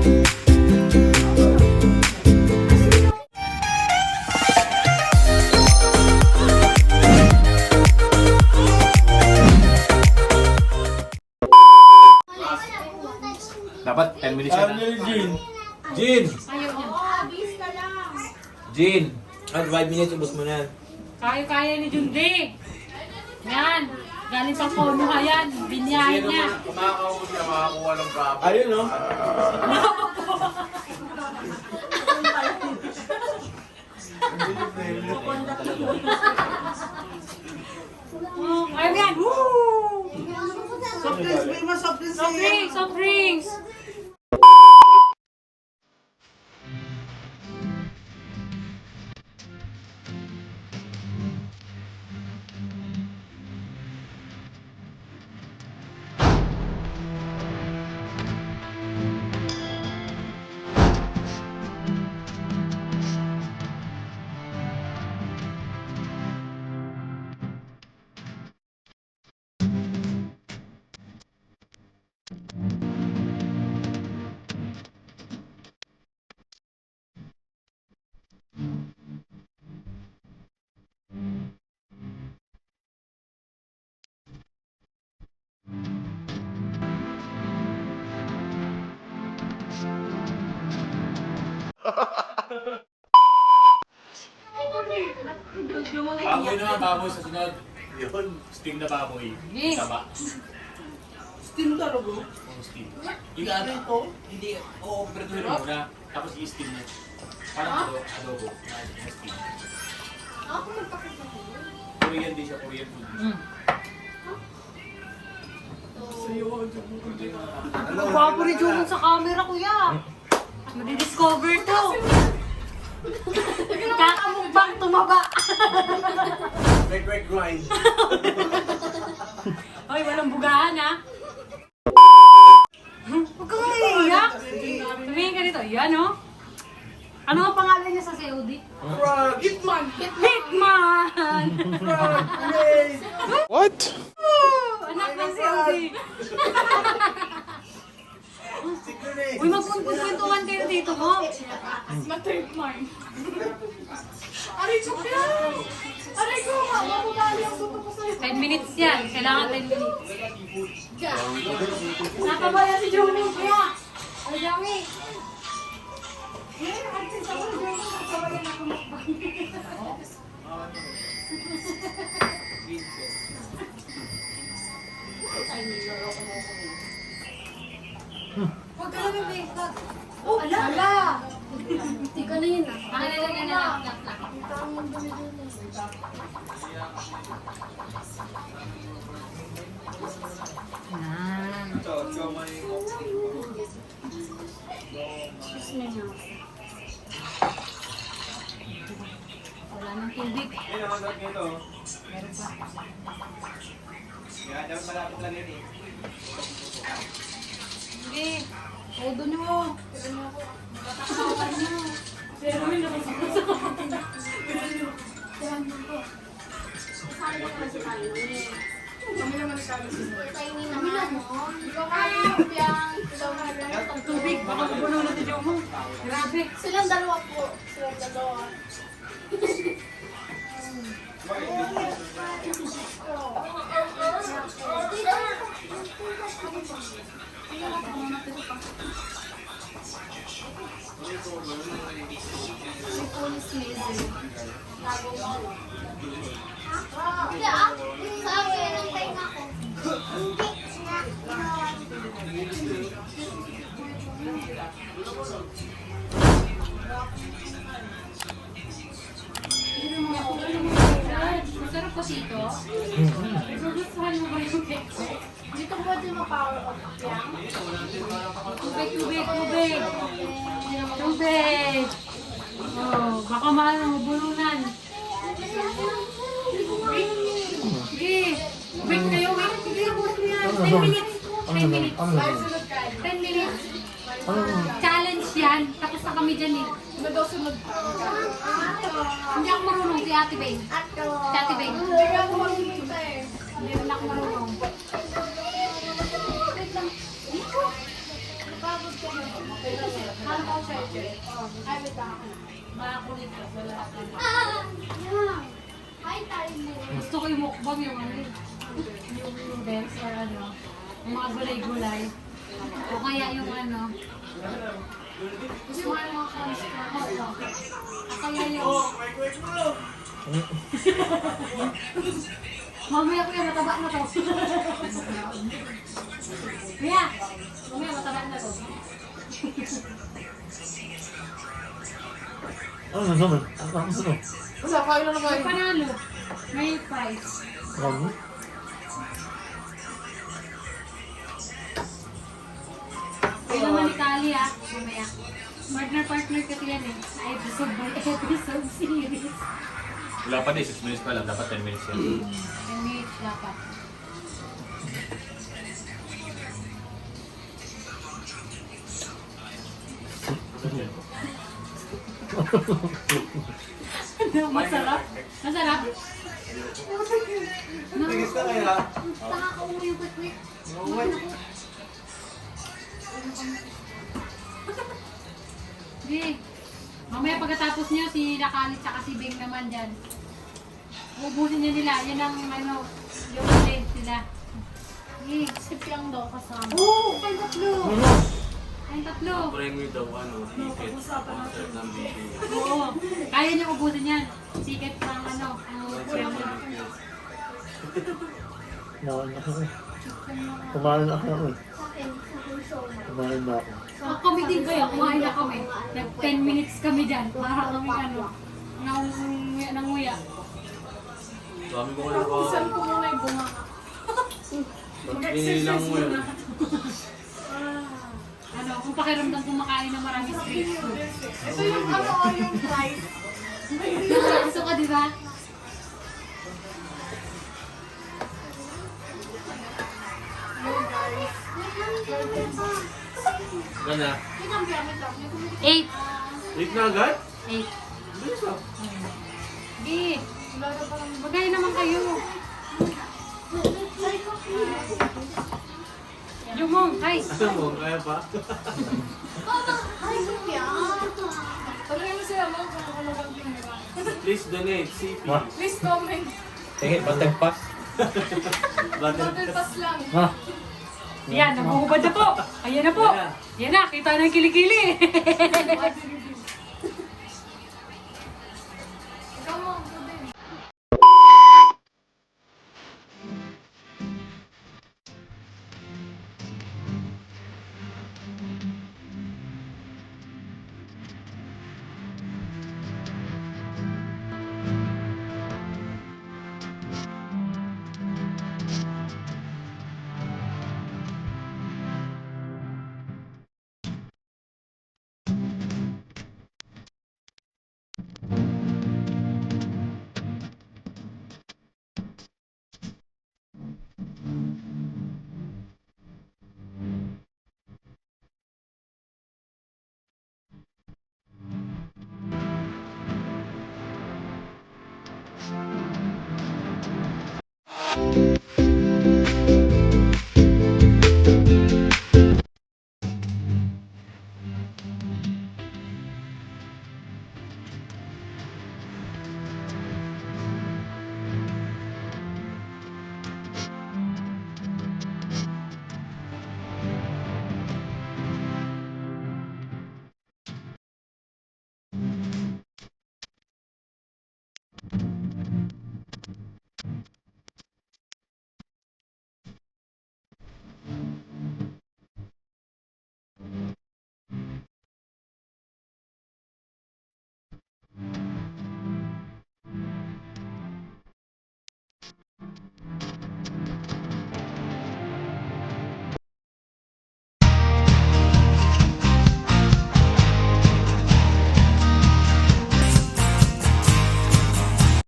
Dapat 10 minutes ka na. Jin! Jin! Jin! 5 minutes, ubos mo na. Kaya ni Jundi. Yan. Galing sa Kono ka yan. Binyahin niya. Kumakaubos niya, makakuha ng bravo. Ayun, no? Ayun yan. Woo! Soft drinks, may mga soft drinks. Soft drinks, soft drinks. Baboy naman, baboy sa sunod. Yun, steam na baboy. Yes. Taba. Steam talaga. Steam. Yung ito, hindi, overduhin mo muna. Tapos i-steam na. Parang adobo. Steam. Korean din siya, Korean food. Ang gwapo ni Jumon sa camera, kuya. Madidiscover to. Kakamukbang tumaba. Break grind. Hoy, walang bugahan, ha? Huwag kang naiiyak. Tumingin ka dito. Yan, oh. Ano ang pangalan niya sa COD? Hitman! Hitman! What? Anak ng COD. Uy, magkwentuhan kayo dito mo. Ma-trip mine. Aray ko kaya! Aray ko! Mabugali ang buto ko sa'yo. 10 minutes yan. Kailangan 10 minutes. Nakabaya si Jumon, kuya. Ay, dami. Artist ako si Jumon. Nakabaya na kumakbang. Huwag ka namin, babe. Oh, ala! Hindi ko na yun ah. Pakilala na lang. Wala nang tubig. Meron pa. Sige. Todo nyo. Tatakawan niyo. Pero may nakasakot sa Kami naman nagkala sila. Kami na mo. Ikaw kayo, piyang. Ikaw kayo. ang tubig. Baka pupunaw na si Jomo. Grabe. Silang dalawa po. Silang dalawa. Hindi ah. Sa akin, ang tayo ko. Masarap kasi ito. Gugustuhan mo ba yung pekse? Dito ko ba din ma-power off yan? Tubig, tubig, tubig. Tubig. Oh, baka mahal ng bulunan. Sige. Wait kayo, wait. Sige, buhat mo yan. 10 minutes. 10 minutes. 10 minutes. Challenge yan. Tapos na kami dyan eh. Ano daw sunod? Hindi ako marunong si Ate Beng. Ato. Si Ate Beng. Hindi ka ako marunong eh. Hindi rin ako marunong. Napagod ka na. Ano ba siya? Ay, wait lang. Makakulit ka. Wala ka. Ay, tayo mo. Gusto ko yung mukbang yung ano yung noodles or ano. Yung mga gulay-gulay. O kaya yung ano. Gusto mo yung mga construct. O kaya yung... Mamaya kuya, mataba na to. Kuya, mamaya mataba na to. Ano naman? Ano naman? Wala, kain na May naman. panalo. May prize. Ano? Kaya naman ni Kali ah. Mamaya. Partner kasi yan eh. Episode by episode series. Wala pa din, 6 minutes pa lang. Dapat 10 minutes yan. 10 minutes dapat. Ano, masarap? Masarap? Tigis ka kaya? Nakakauwi yung quick-quick. Sige. Mamaya pagkatapos niyo, si Nakalit sa si Bing naman dyan. Ubusin niya nila. Yan ang ano, yung ulit sila. Sige. Si Piang daw kasama. Oo, kayo tatlo. Kayong tatlo. Premyo daw, ano, ticket, concert ng BPU. Oo. Kaya niyo ubusin yan. Sikat ng ano, ang Kumain ako eh. Kumain ako eh. Sa akin show mo. Kumain na ako. Kami din kayo, kumain na kami. Nag 10 minutes kami dyan. Para kami ano, nanguya. Dami ko lang ba? Saan ko muna yung bunga ka? Ba't inilang mo yun? Ano, kung pakiramdam kumakain ng marami street food. Ito yung ano, yung price. Gusto ka, di ba? Gana? Yung kampiyan, wait lang. 8. Wait na agad? 8. Bilis ah. Di, Wala na parang... bagay naman kayo. Yung mong, ay. Ano mo, kaya pa? Ay, Piang. Tanungin mo sila mo kung ano bang ginagawa. Please donate, CP. Ha? Please comment. Tingin, bantag pa. Battle pass lang. Ha? Yan, nabuhubad na po. Ayan na po. Yan na, kita na yung kilikili.